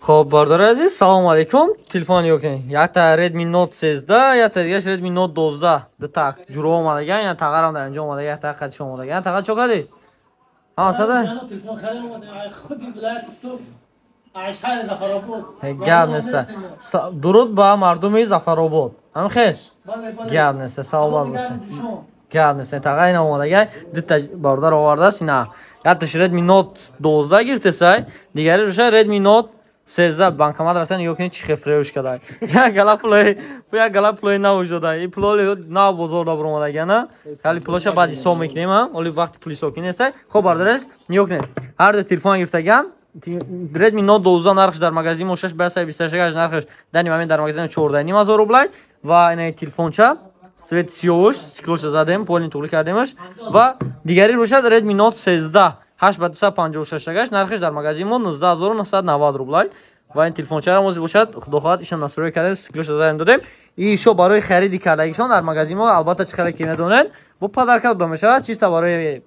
خب باردار عزیز سلام علیکم تلفن یوکن یک تا Redmi Note 13 یا تا دیگه Redmi Note 12 دو تا جورو اومده گن یا تغییر هم در اینجا اومده یک تا قدش اومده گن تغییر چه کردی؟ ها صدا؟ تلفن خرید اومده خودی ولایت سو عایشه زفرآباد گپ نیست درود با مردم زفرآباد هم خیر گپ نیست سلام باشین گپ نیست تغییر اومده گن دو تا باردار آورده است نه یا تا Redmi Note 12 گرفته سای دیگری روش Redmi Note 13 банкомат растан ёкин чи хефреуш кадай я гала плой навужода и плой на бозор добро мадагана хали плоша бади сом мекнем оли вақти пули сокин эсай хоб бардорес ёкин ҳар да телефон гирифтаган Redmi Note 12 нархш дар магазин мошаш басай 28 нархш дани мамин дар магазин 14000 рублай ва ина телефонча свет сиёш стеклош задем полин тугли кардемаш ва дигари бошад Redmi Note 13 856 нархиш дар магазин мо 19990 рублай ва ин телефончаро мози бошад худо хоҳад ишон настрой кардем стеклош задем додем и ишо барои хариди кардагишон дар магазин мо албатта чӣ қадар ки медонед бо падарка дод мешавад чиста барои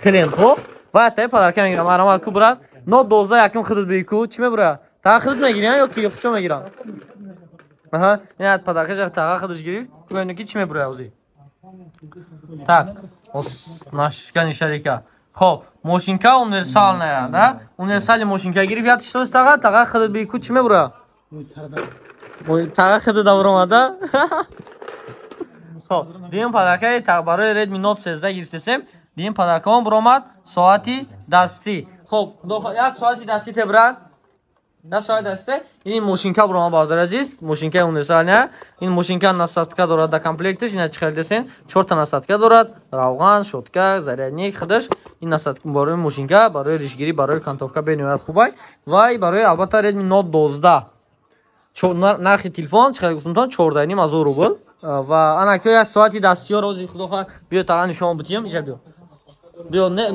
клиентҳо ва тай падарка мегирам марамал ку брат Note 12 якум худуд бику чӣ мебура та худуд мегиран ё ки хучо мегиран аҳа ин падарка жа та худуш гириф бубинед ки чӣ мебура ози так ос нашкани шарика خب ماشینکا اونورسال نه да اونورسال ماشینکا گرفت یاد شد تاغا خود بی کوچ میبره تاغا خود دور اومده خب دیم پاداکای تاغ برای Redmi Note 13 گرفتیم دیم پاداکام برآمد ساعتی دستی خب یک ساعتی دستی تبرد نه ساعت دسته این ماشینکا برام باردار عزیز ماشینکا اونورسال نه این ماشینکا насадка دارد در کامپلکتش اینا چیکار دستین 4 تا насадка دارد روغن شوتکا зарядник خودش این насадка برای ماشینکا برای ریشگیری برای کانتوفکا بنویاد خوبه و برای البته Redmi Note 12 نرخ تلفن چقدر گفتم 14000 روبل و انا که یک ساعتی دستی روزی خدا خواهد بیا تا نشون بدیم اینجا بیا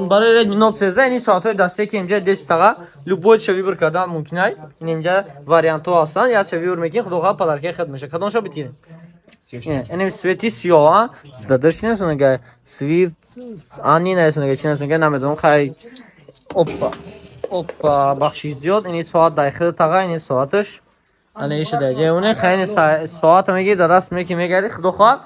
برای Redmi Note 13 این ساعت‌های دستی که اینجا 10 تا любой چه выбор کردن ممکنه این اینجا واریانت‌ها هستن یا چه выбор میکنین خدا خواهد پدرکه خد میشه کدومشو بتونید این سویتی سیاه دادرش نمی‌سونه سویفت آنی نمی‌سونه چی نمی‌سونه نمیدونم خیلی اوپا بخشی زیاد این ساعت داخل تا این ساعتش انا ایش درجه اونه خیلی ساعت میگی درست میگیری خدا خواه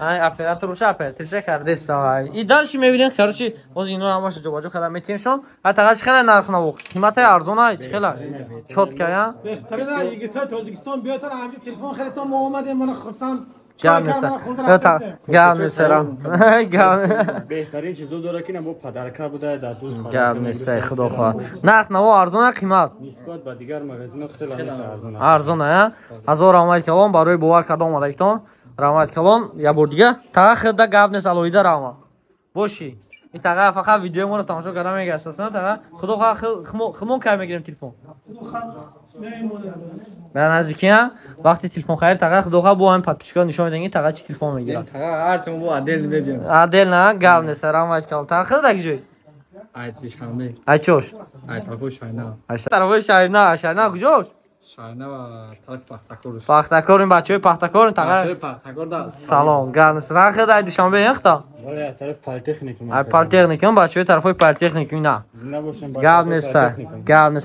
اپراتور روشه اپراتورش کرده است این دلشی میبینین خرشی باز اینو همش جابجا کردن میتیمشون حتی قش خیلی نرخ نبود قیمت ارزونه خیلی چوت کیا بهتره یکی تا تاجیکستان بیاتن همین تلفن خرید تا ما اومدیم من خواستم گام میسرم بهترین چیزو داره که نمو پدرکا بوده در دوست گام میسه خدا خواه نرخ نو ارزونه قیمت نسبت به دیگر مغازینات خیلی ارزونه ارزونه هزار رحمت کلام برای باور کرده اومدگتون رحمت کلام یا بار دیگه تا خدا گاب نیست الویدا راما باشی این تا فقط ویدیو ما رو تماشا کردم میگه اساسا تا خدا خواه خمون کار میگیریم تلفن به نزدیکیه وقتی تلفن خرید تا خدا خواه با هم پادپیچکا نشون میدین تا چی تلفن میگیره تا ارسم با عدل ببین عدل نه گاب نیست رحمت کلام تا خدا دیگه ایت شامه اچوش ایت طرف شاینا طرف شاینا کجاست شاینا و طرف پختکور پختکور این بچه‌های پختکور بچه‌های پختکور دا سلام گرنس را خدا دوشنبه یختا ولی طرف پالتکنیک پالتکنیک بچه‌های طرفای پالتکنیک نه زنده باشن گرنس